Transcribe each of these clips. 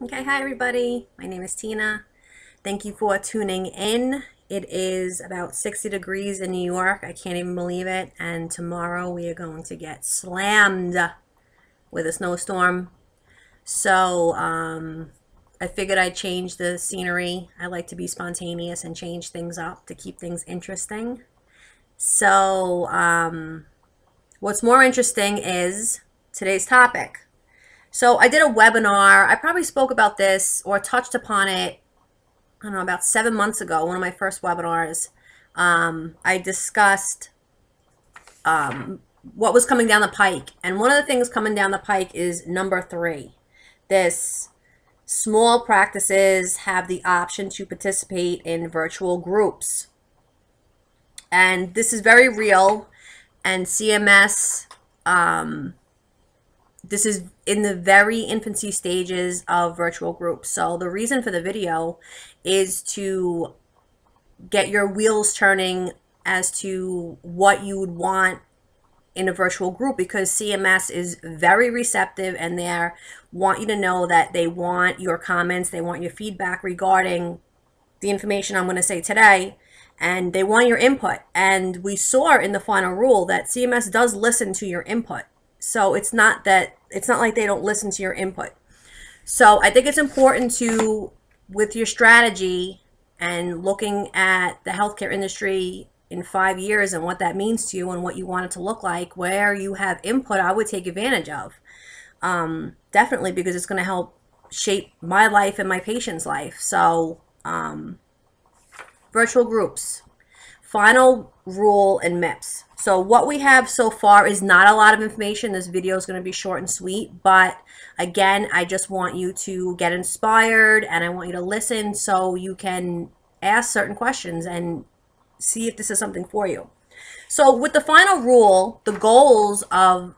Okay, hi everybody. My name is Tina. Thank you for tuning in. It is about 60 degrees in New York. I can't even believe it. And tomorrow we are going to get slammed with a snowstorm. So I figured I'd change the scenery. I like to be spontaneous and change things up to keep things interesting. So what's more interesting is today's topic. So I did a webinar. I probably spoke about this or touched upon it, I don't know, about 7 months ago, one of my first webinars. I discussed what was coming down the pike. And one of the things coming down the pike is number 3. This small practices have the option to participate in virtual groups. And this is very real. And CMS, this is in the very infancy stages of virtual groups. So the reason for the video is to get your wheels turning as to what you would want in a virtual group, because CMS is very receptive and they want you to know that they want your comments, they want your feedback regarding the information I'm going to say today, and they want your input. And we saw in the final rule that CMS does listen to your input. So it's not like they don't listen to your input. So I think it's important to, with your strategy and looking at the healthcare industry in 5 years and what that means to you and what you want it to look like, where you have input, I would take advantage of. Definitely, because it's going to help shape my life and my patient's life. So virtual groups. Final rule and MIPS. So what we have so far is not a lot of information. This video is going to be short and sweet, but again, I just want you to get inspired and I want you to listen so you can ask certain questions and see if this is something for you. So with the final rule, the goals of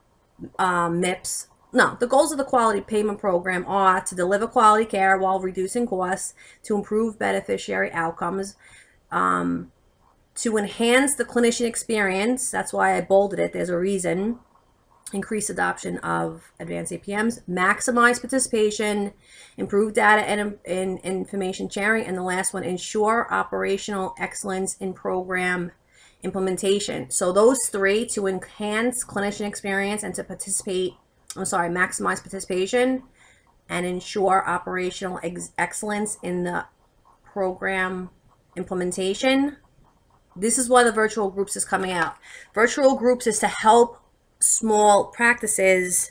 the goals of the quality payment program are to deliver quality care while reducing costs, to improve beneficiary outcomes, to enhance the clinician experience. That's why I bolded it. There's a reason. Increase adoption of advanced APMs, maximize participation, improve data and information sharing, and the last one, ensure operational excellence in program implementation. So those 3, to enhance clinician experience and to maximize participation and ensure operational excellence in the program implementation. This is why the virtual groups is coming out. Virtual groups is to help small practices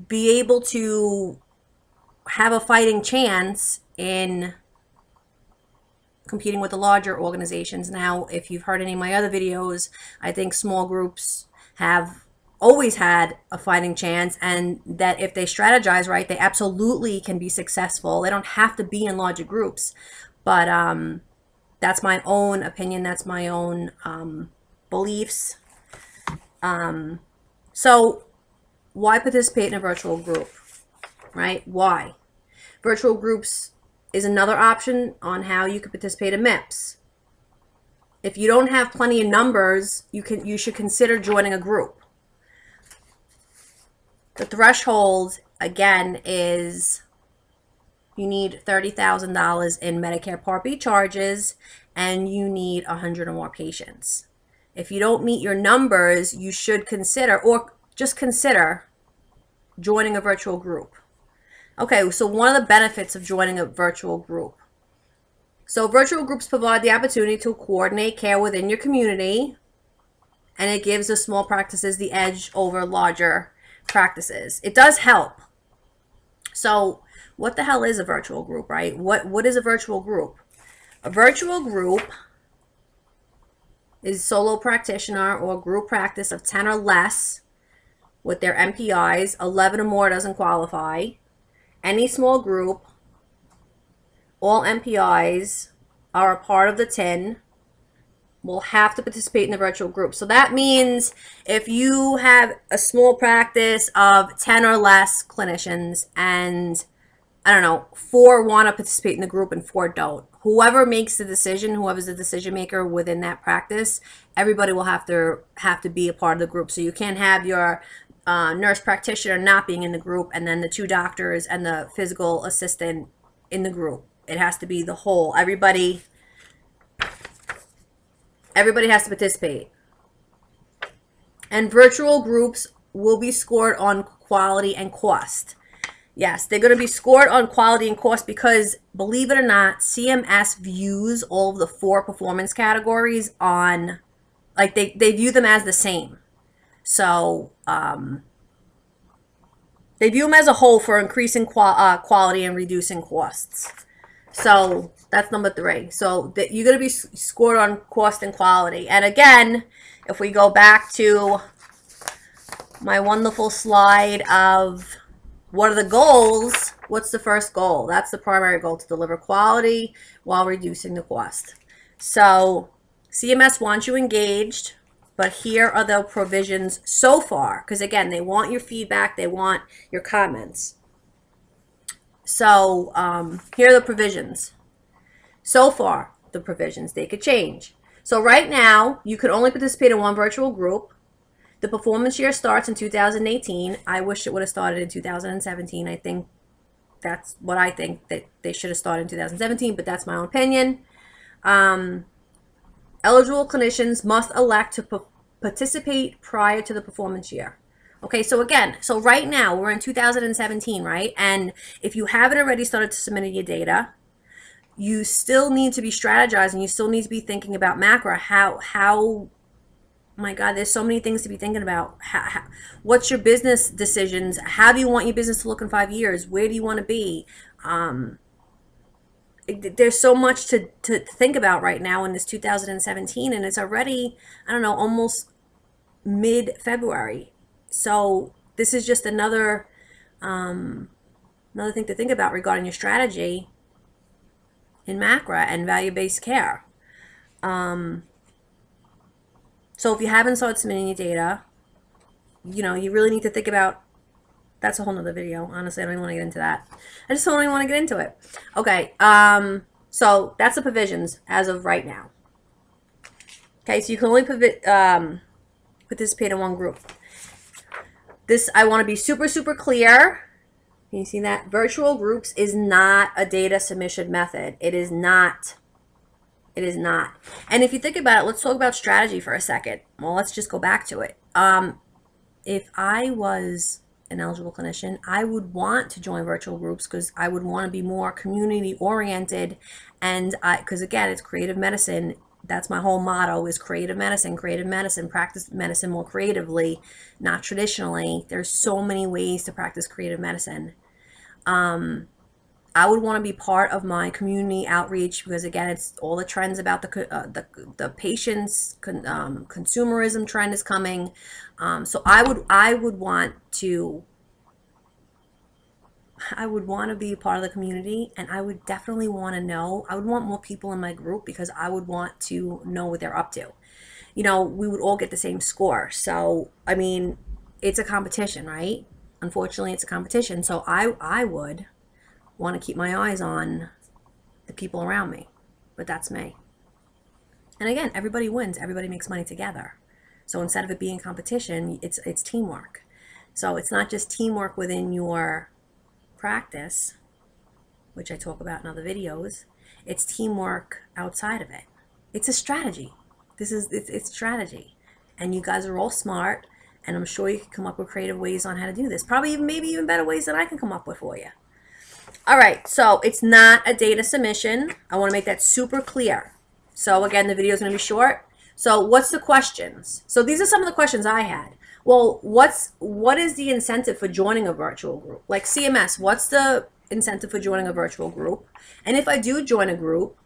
be able to have a fighting chance in competing with the larger organizations. Now, if you've heard any of my other videos, I think small groups have always had a fighting chance, and that if they strategize right, they absolutely can be successful. They don't have to be in larger groups. But that's my own opinion. That's my own beliefs. So why participate in a virtual group, right? Why? Virtual groups is another option on how you can participate in MIPS. If you don't have plenty of numbers, you should consider joining a group. The threshold, again, is you need $30,000 in Medicare Part B charges, and you need 100 or more patients. If you don't meet your numbers, you should consider, or just consider, joining a virtual group. Okay, so one of the benefits of joining a virtual group. So virtual groups provide the opportunity to coordinate care within your community, and it gives the small practices the edge over larger practices. It does help. So what the hell is a virtual group, right? What is a virtual group? A virtual group is solo practitioner or group practice of 10 or less with their MPIs. 11 or more doesn't qualify. Any small group, all MPIs are a part of the 10, will have to participate in the virtual group. So that means if you have a small practice of 10 or less clinicians and, I don't know, 4 want to participate in the group and 4 don't, whoever makes the decision, whoever's the decision maker within that practice, everybody will have to be a part of the group. So you can't have your nurse practitioner not being in the group, and then the 2 doctors and the physical assistant in the group. It has to be the whole. Everybody has to participate. And virtual groups will be scored on quality and cost. Yes, they're going to be scored on quality and cost because, believe it or not, CMS views all of the 4 performance categories on, like, they view them as the same. So they view them as a whole for increasing quality and reducing costs. So that's number 3. So that you're going to be scored on cost and quality. And again, if we go back to my wonderful slide of what are the goals, what's the first goal? That's the primary goal, to deliver quality while reducing the cost. So CMS wants you engaged, but here are the provisions so far, because again, they want your feedback, they want your comments. So here are the provisions. So far, the provisions, they could change. So right now, you could only participate in 1 virtual group. The performance year starts in 2018. I wish it would have started in 2017. I think that's what I think, that they should have started in 2017, but that's my own opinion. Eligible clinicians must elect to participate prior to the performance year. Okay, so again, so right now we're in 2017, right? And if you haven't already started to submit your data, you still need to be strategizing. You still need to be thinking about MACRA. How my God, there's so many things to be thinking about. What's your business decisions? How do you want your business to look in 5 years? Where do you want to be? There's so much to think about right now in this 2017, and it's already, I don't know, almost mid-February. So this is just another thing to think about regarding your strategy in MACRA and value-based care. So if you haven't started submitting your data, you know, you really need to think about, that's a whole nother video. Honestly, I don't even want to get into that. I just don't even want to get into it. Okay, so that's the provisions as of right now. Okay, so you can only participate in 1 group. This, I want to be super, super clear. Can you see that? Virtual groups is not a data submission method. It is not. It is not. And if you think about it, let's talk about strategy for a second. Well, let's just go back to it. If I was an eligible clinician, I would want to join virtual groups because I would want to be more community oriented. And because again, it's creative medicine. That's my whole motto, is creative medicine, practice medicine more creatively, not traditionally. There's so many ways to practice creative medicine. I would want to be part of my community outreach because again, it's all the trends about the patients, consumerism trend is coming. So I would want to be a part of the community, and I would definitely want to know. I would want more people in my group because I would want to know what they're up to. You know, we would all get the same score. So I mean, it's a competition, right? Unfortunately, it's a competition. So I would want to keep my eyes on the people around me, but that's me. And again, everybody wins, everybody makes money together. So instead of it being competition, it's teamwork. So it's not just teamwork within your practice, which I talk about in other videos, it's teamwork outside of it. It's a strategy. It's strategy. And you guys are all smart, and I'm sure you can come up with creative ways on how to do this. Probably maybe even better ways than I can come up with for you. All right, so it's not a data submission. I want to make that super clear. So again, the video is going to be short. So what's the questions? So these are some of the questions I had. Well, what is the incentive for joining a virtual group? Like CMS, what's the incentive for joining a virtual group? And if I do join a group,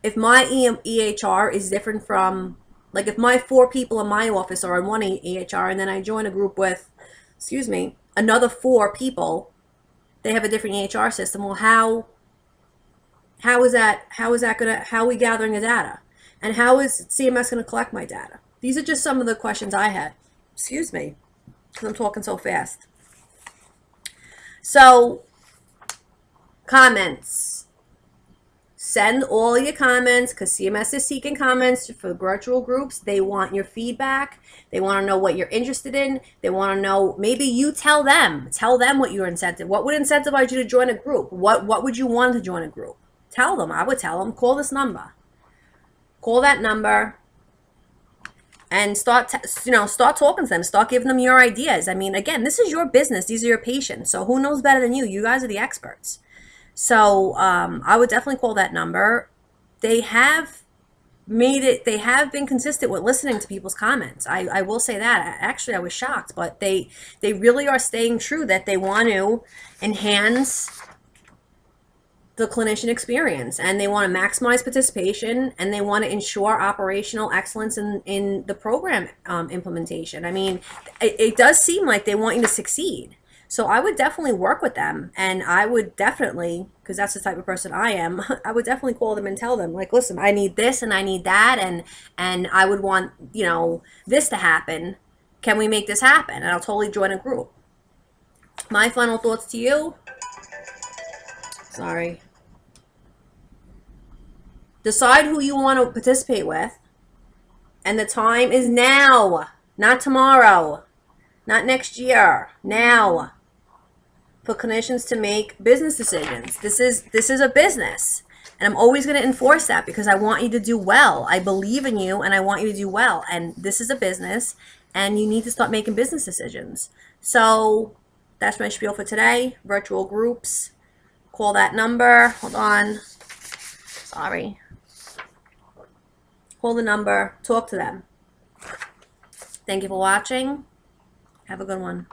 if my EHR is different from, like if my 4 people in my office are on one EHR and then I join a group with, excuse me, another 4 people, they have a different EHR system. Well, how are we gathering the data? And how is CMS going to collect my data? These are just some of the questions I had. Excuse me, because I'm talking so fast. So, comments. send all your comments, because CMS is seeking comments for virtual groups. They want your feedback. They want to know what you're interested in. They want to know, maybe you tell them what your incentive, what would incentivize you to join a group? What would you want to join a group? Tell them. I would tell them, call this number. Call that number and start talking to them. Start giving them your ideas. I mean, again, this is your business. These are your patients. So who knows better than you? You guys are the experts. So I would definitely call that number. They have been consistent with listening to people's comments. I will say that. Actually, I was shocked, but they really are staying true that they want to enhance the clinician experience, and they want to maximize participation, and they want to ensure operational excellence in the program implementation. I mean, it does seem like they want you to succeed. So I would definitely work with them, and I would definitely, because that's the type of person I am, I would definitely call them and tell them, like, listen, I need this and I need that, and I would want, you know, this to happen. Can we make this happen? And I'll totally join a group. My final thoughts to you. Sorry. Decide who you want to participate with, and the time is now, not tomorrow, not next year, now, for clinicians to make business decisions. This is a business, and I'm always going to enforce that because I want you to do well. I believe in you, and I want you to do well, and this is a business, and you need to start making business decisions. So that's my spiel for today. Virtual groups. Call that number. Hold on. Sorry. Call the number. Talk to them. Thank you for watching. Have a good one.